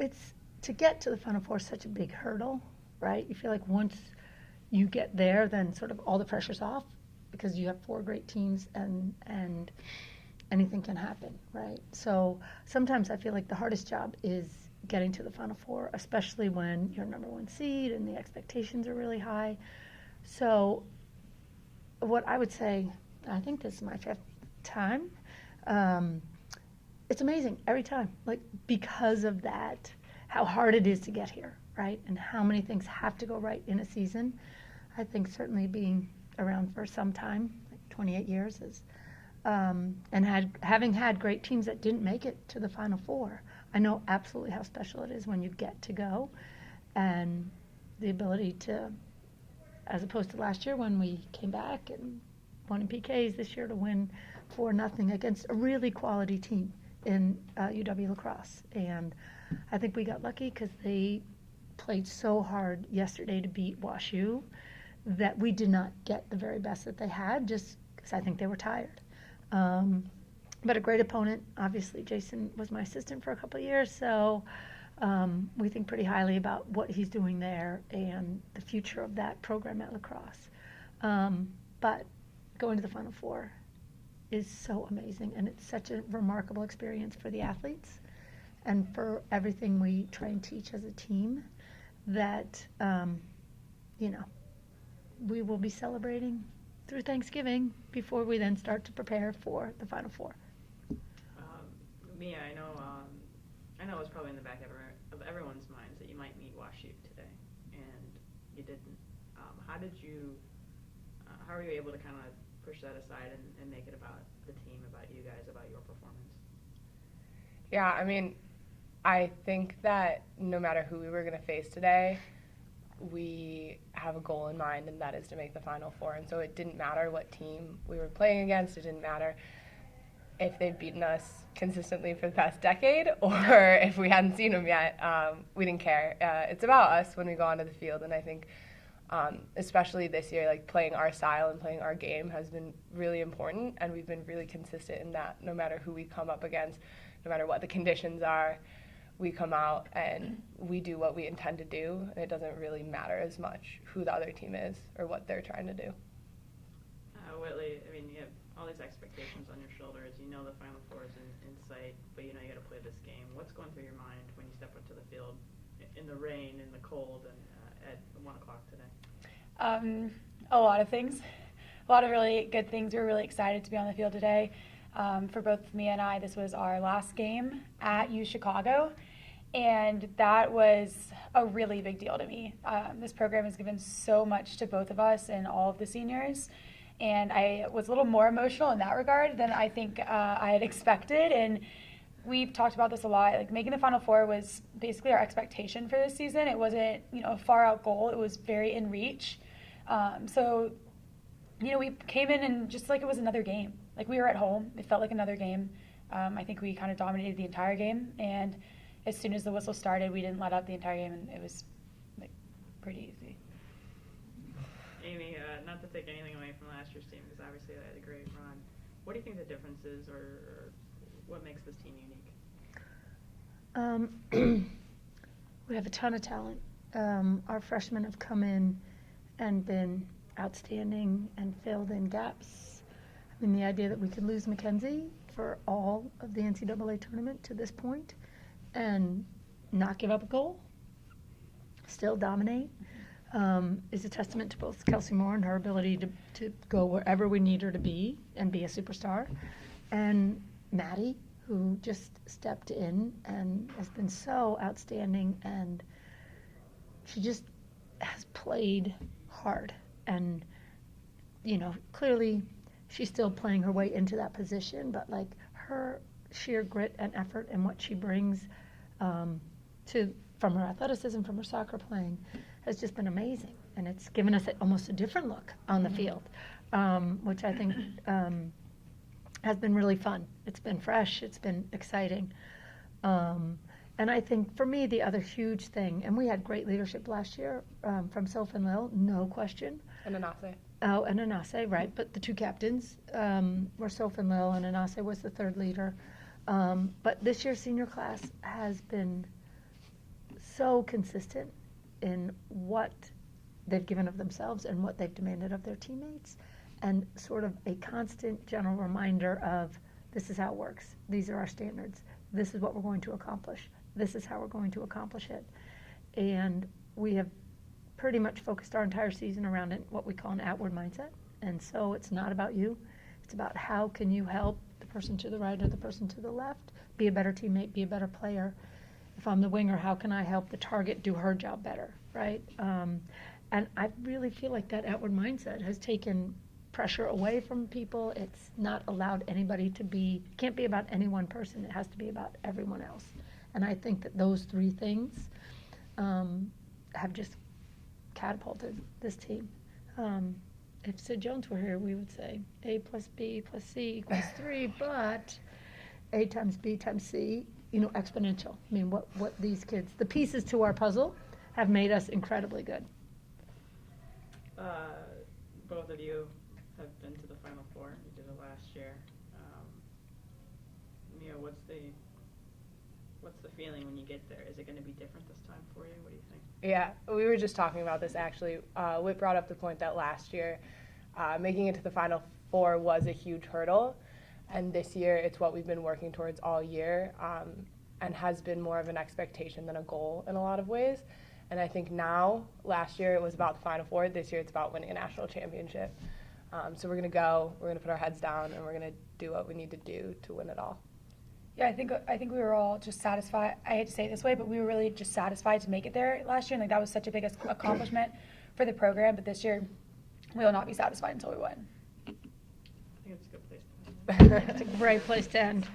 it's to get to the Final Four is such a big hurdle, right? You feel like once you get there, then sort of all the pressure's off because you have 4 great teams and anything can happen, right? So sometimes I feel like the hardest job is getting to the Final Four, especially when you're number 1 seed and the expectations are really high. So what I would say, I think this is my 5th time. It's amazing every time, like because of that, how hard it is to get here, right? And how many things have to go right in a season. I think certainly being around for some time, like 28 years, is and having had great teams that didn't make it to the Final Four, I know absolutely how special it is when you get to go, and the ability to, as opposed to last year when we came back and won in PKs, this year to win 4-0 against a really quality team in UW-Lacrosse. And I think we got lucky because they played so hard yesterday to beat WashU that we did not get the very best that they had, just because I think they were tired. But a great opponent. Obviously, Jason was my assistant for a couple of years, so we think pretty highly about what he's doing there and the future of that program at Lacrosse. But going to the Final Four is so amazing, and it's such a remarkable experience for the athletes and for everything we try and teach as a team that, we will be celebrating through Thanksgiving before we then start to prepare for the Final Four. Mia, I know it's probably in the back of everyone's minds that you might meet WashU today, and you didn't. How were you able to kind of push that aside and make it about the team, about you guys, about your performance? Yeah, I mean, I think that no matter who we were going to face today, we have a goal in mind, and that is to make the Final Four. And so it didn't matter what team we were playing against. It didn't matter if they'd beaten us consistently for the past decade or if we hadn't seen them yet. We didn't care. It's about us when we go onto the field, and I think especially this year, like playing our style and playing our game has been really important, and we've been really consistent in that. No matter who we come up against, no matter what the conditions are, we come out and we do what we intend to do, and it doesn't really matter as much who the other team is or what they're trying to do. Whitley, I mean, you have all these expectations on your shoulders. You know the Final Four is in sight, but you know you got to play this game. What's going through your mind when you step onto the field in the rain, in the cold, and at 1 o'clock today? A lot of things. A lot of really good things. We were really excited to be on the field today. For both me and I, this was our last game at UChicago, and that was a really big deal to me. This program has given so much to both of us and all of the seniors, and I was a little more emotional in that regard than I think I had expected. And we've talked about this a lot. Like, making the Final Four was basically our expectation for this season. It wasn't, a far-out goal. It was very in reach. So, we came in and just like it was another game. Like, we were at home. It felt like another game. I think we kind of dominated the entire game. And as soon as the whistle started, we didn't let up the entire game, and it was pretty easy. Amy, not to take anything away from last year's team, because obviously they had a great run. What do you think the difference is, or what makes this team unique? We have a ton of talent. Our freshmen have come in and been outstanding and filled in gaps. I mean, the idea that we could lose Mackenzie for all of the NCAA tournament to this point and not give up a goal, still dominate, is a testament to both Kelsey Moore and her ability to go wherever we need her to be and be a superstar, and Maddie, who just stepped in and has been so outstanding, and she just has played hard. And, clearly she's still playing her way into that position, but like her sheer grit and effort and what she brings from her athleticism, from her soccer playing, has just been amazing. And it's given us almost a different look on the field, which I think has been really fun. It's been fresh. It's been exciting. And I think for me, the other huge thing, and we had great leadership last year from Soph and Lil, no question. And Anase. Oh, and Anase, right. But the two captains were Soph and Lil, and Anase was the third leader. But this year's senior class has been so consistent in what they've given of themselves and what they've demanded of their teammates, and sort of a constant general reminder of this is how it works. These are our standards. This is what we're going to accomplish. This is how we're going to accomplish it. And we have pretty much focused our entire season around what we call an outward mindset. And so it's not about you. It's about how can you help the person to the right or the person to the left be a better teammate, be a better player. If I'm the winger, how can I help the target do her job better, right? And I really feel like that outward mindset has taken pressure away from people. It's not allowed anybody to be, can't be about any one person. It has to be about everyone else. And I think that those three things have just catapulted this team. If Sid Jones were here, we would say A plus B plus C equals 3, but A times B times C, exponential. I mean, what these kids, the pieces to our puzzle have made us incredibly good. Both of you have been to the Final Four. You did it last year. Mia, what's the feeling when you get there? Is it going to be different this time for you? What do you think? Yeah, we were just talking about this actually. Whit brought up the point that last year making it to the Final Four was a huge hurdle, and this year it's what we've been working towards all year, and has been more of an expectation than a goal in a lot of ways. And I think now, last year it was about the Final Four, this year it's about winning a national championship. So we're going to put our heads down, and we're going to do what we need to do to win it all. Yeah, I think we were all just satisfied. I hate to say it this way, but we were really just satisfied to make it there last year, and that was such a big accomplishment for the program. But this year, we will not be satisfied until we win. I think it's a good place to end. It's a great place to end.